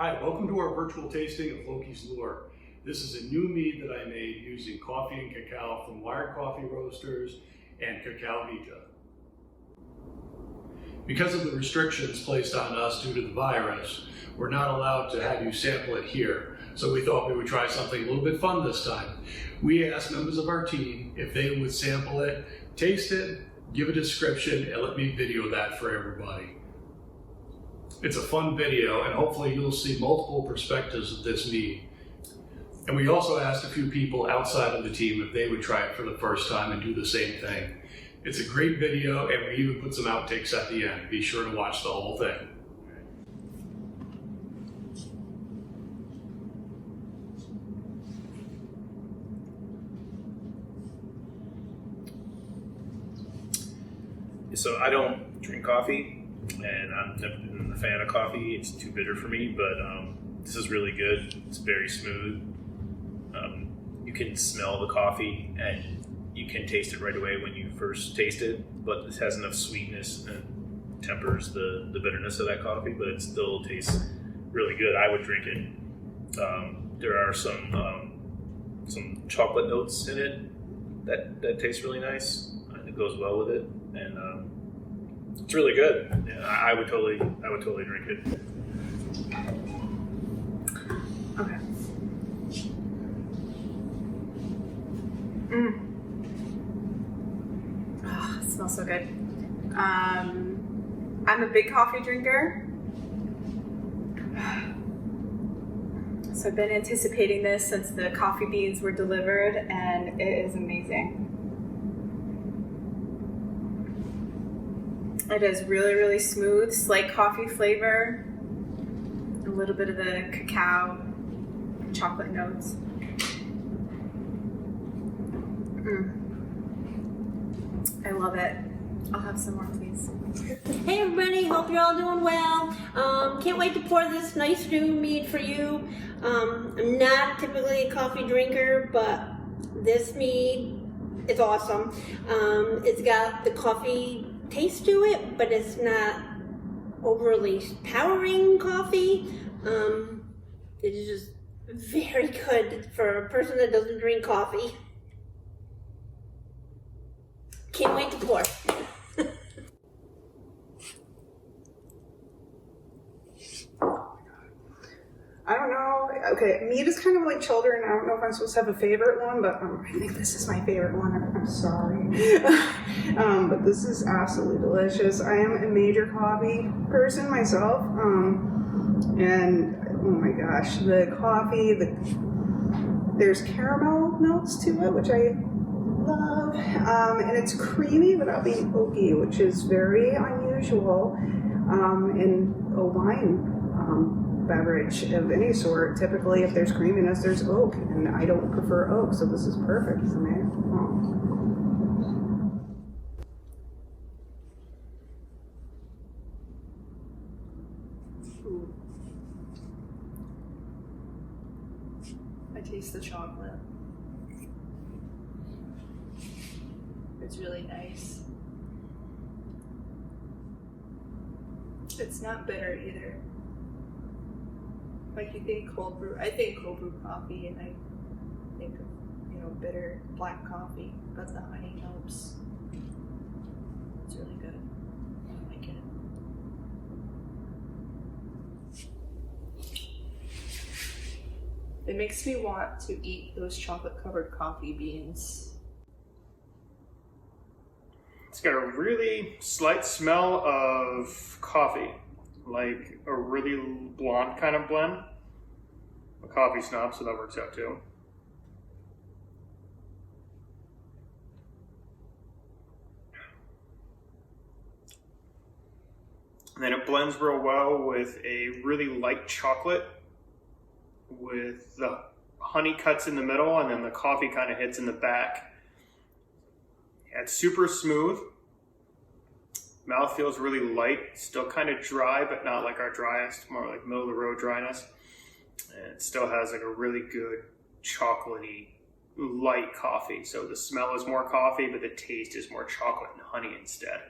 Hi, welcome to our virtual tasting of Loki's Lure. This is a new mead that I made using coffee and cacao from Wired Coffee Roasters and Cacao Vita. Because of the restrictions placed on us due to the virus, we're not allowed to have you sample it here. So we thought we would try something a little bit fun this time. We asked members of our team if they would sample it, taste it, give a description, and let me video that for everybody. It's a fun video, and hopefully you'll see multiple perspectives of this mead. And we also asked a few people outside of the team if they would try it for the first time and do the same thing. It's a great video, and we even put some outtakes at the end. Be sure to watch the whole thing. So I don't drink coffee, and I've never been a fan of coffee. It's too bitter for me, but this is really good. It's very smooth. You can smell the coffee, and you can taste it right away when you first taste it, but this has enough sweetness and tempers the bitterness of that coffee, but it still tastes really good. I would drink it. There are some chocolate notes in it that taste really nice. It goes well with it, and it's really good. Yeah, I would totally drink it. Okay. Oh, it smells so good. I'm a big coffee drinker. So I've been anticipating this since the coffee beans were delivered, and it is amazing. It is really, really smooth, slight coffee flavor, a little bit of the cacao, chocolate notes. I love it. I'll have some more, please. Hey everybody, hope you're all doing well. Can't wait to pour this nice new mead for you. I'm not typically a coffee drinker, but this mead is awesome. It's got the coffee taste to it, but it's not overly powering coffee. It is just very good for a person that doesn't drink coffee. Can't wait to pour. I don't know. Okay, mead is kind of like children. I don't know if I'm supposed to have a favorite one, but I think this is my favorite one. I'm sorry. But this is absolutely delicious. I am a major coffee person myself. And oh my gosh, the coffee, there's caramel notes to it, which I love. And it's creamy without being oaky, which is very unusual in a wine beverage of any sort. Typically, if there's creaminess, there's oak, and I don't prefer oak, so this is perfect for me. Ooh. I taste the chocolate. It's really nice. It's not bitter either. Like you think cold brew, I think cold brew coffee, and I think of, bitter black coffee, but the honey helps. It's really good. I like it. It makes me want to eat those chocolate-covered coffee beans. It's got a really slight smell of coffee, like a really blonde kind of blend. I'm a coffee snob, so that works out too. And then it blends real well with a really light chocolate with the honey cuts in the middle, and then the coffee kind of hits in the back. Yeah, it's super smooth. Mouth feels really light, still kind of dry, but not like our driest, more like middle of the road dryness. And it still has like a really good chocolatey, light coffee. So the smell is more coffee, but the taste is more chocolate and honey instead.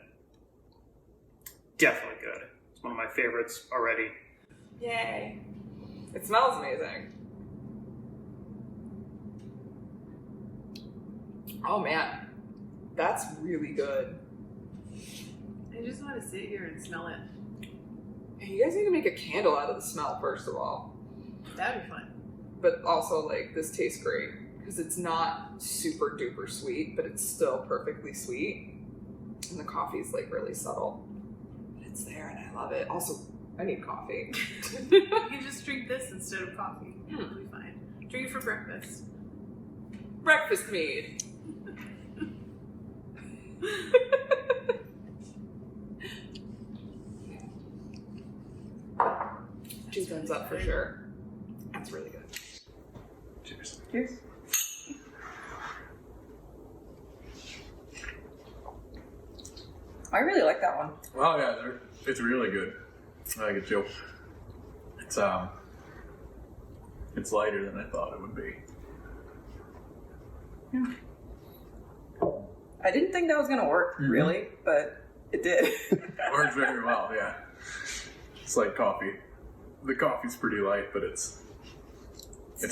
Definitely good. It's one of my favorites already. Yay. It smells amazing. Oh man, that's really good. I just want to sit here and smell it. Hey, you guys need to make a candle out of the smell first of all. That'd be fun. But also, like, this tastes great because it's not super duper sweet, but it's still perfectly sweet. And the coffee's like really subtle. But it's there and I love it. Also, I need coffee. You can just drink this instead of coffee. It'll be fine. Drink it for breakfast. Breakfast mead. 2 thumbs up for sure. That's really good. Cheers. Cheers. I really like that one. Oh yeah, it's really good. I like it too. It's lighter than I thought it would be. Yeah. I didn't think that was gonna work, really, but it did. Works very well, yeah. It's like coffee. The coffee's pretty light, but it's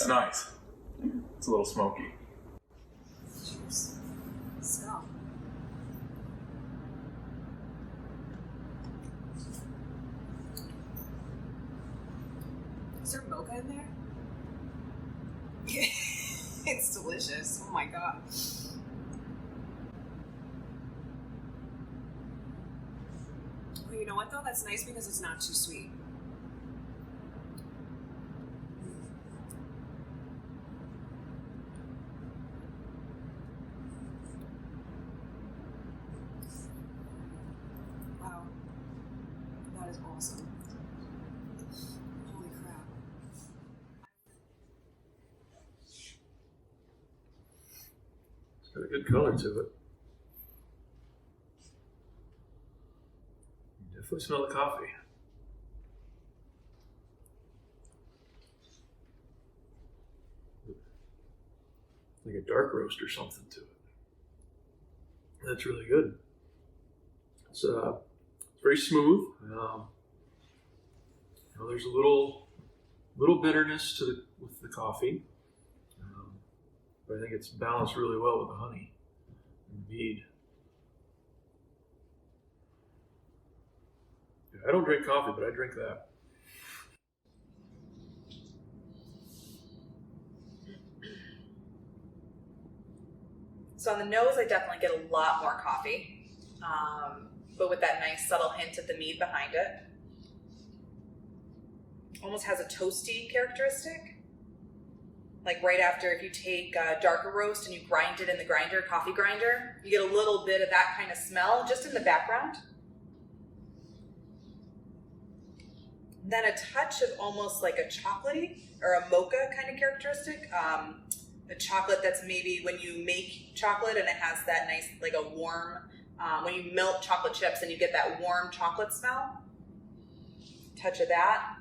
nice. It's a little smoky. Smell. Is there mocha in there? It's delicious. Oh my god. Well, you know what though? That's nice because it's not too sweet. Wow. That is awesome. Holy crap. It's got a good color to it. You definitely smell the coffee. Like a dark roast or something to it. That's really good. It's very smooth. There's a little bitterness with the coffee, but I think it's balanced really well with the honey and the mead. I don't drink coffee, but I drink that. So on the nose, I definitely get a lot more coffee, but with that nice subtle hint of the mead behind it. Almost has a toasty characteristic. Like right after, if you take a darker roast and you grind it in the grinder, coffee grinder, you get a little bit of that kind of smell just in the background. Then a touch of almost like a chocolatey or a mocha kind of characteristic. A chocolate that's maybe when you make chocolate and it has that nice, like a warm, when you melt chocolate chips and you get that warm chocolate smell. Touch of that.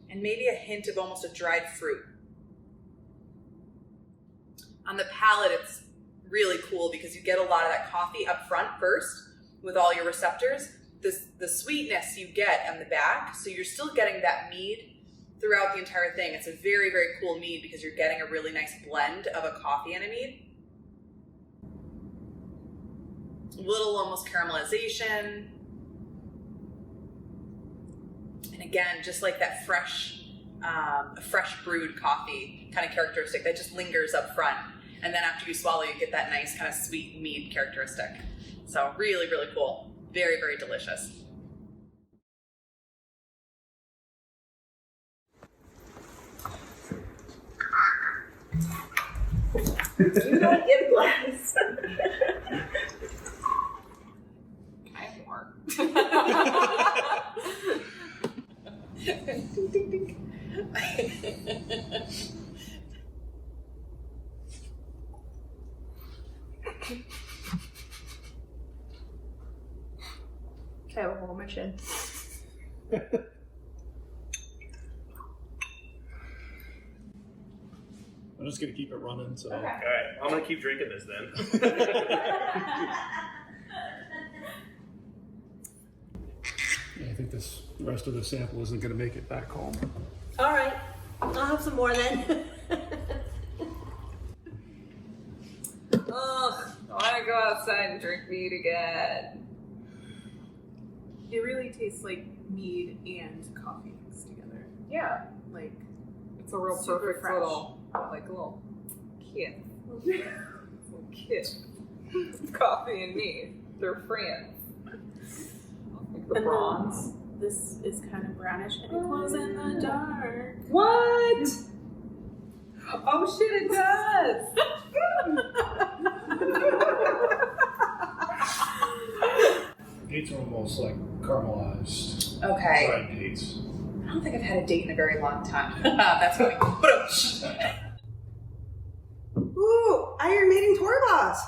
And maybe a hint of almost a dried fruit. On the palate, it's really cool because you get a lot of that coffee up front first with all your receptors. The sweetness you get on the back, so you're still getting that mead throughout the entire thing. It's a very, very cool mead because you're getting a really nice blend of a coffee and a mead. A little almost caramelization. And again, just like that fresh brewed coffee kind of characteristic that just lingers up front. And then after you swallow, you get that nice kind of sweet mead characteristic. So really, really cool. Very, very delicious. You don't get a glass. I have more. Ding, ding, ding. I have a whole mission. I'm just gonna keep it running. So. All right, I'm gonna keep drinking this then. Yeah, I think this rest of the sample isn't going to make it back home. All right, I'll have some more then. Ugh, I want to go outside and drink mead again. It really tastes like mead and coffee mixed together. Yeah, Like, it's a real super perfect fresh. little, like a little kiss. Little kiss. Coffee and mead. They're friends. Like the And bronze. this is kind of brownish and it glows in the dark. What? Oh shit, it does! Dates are almost like caramelized Okay. dried dates. I don't think I've had a date in a very long time. That's funny. Ooh, Iron Maiden tour bus.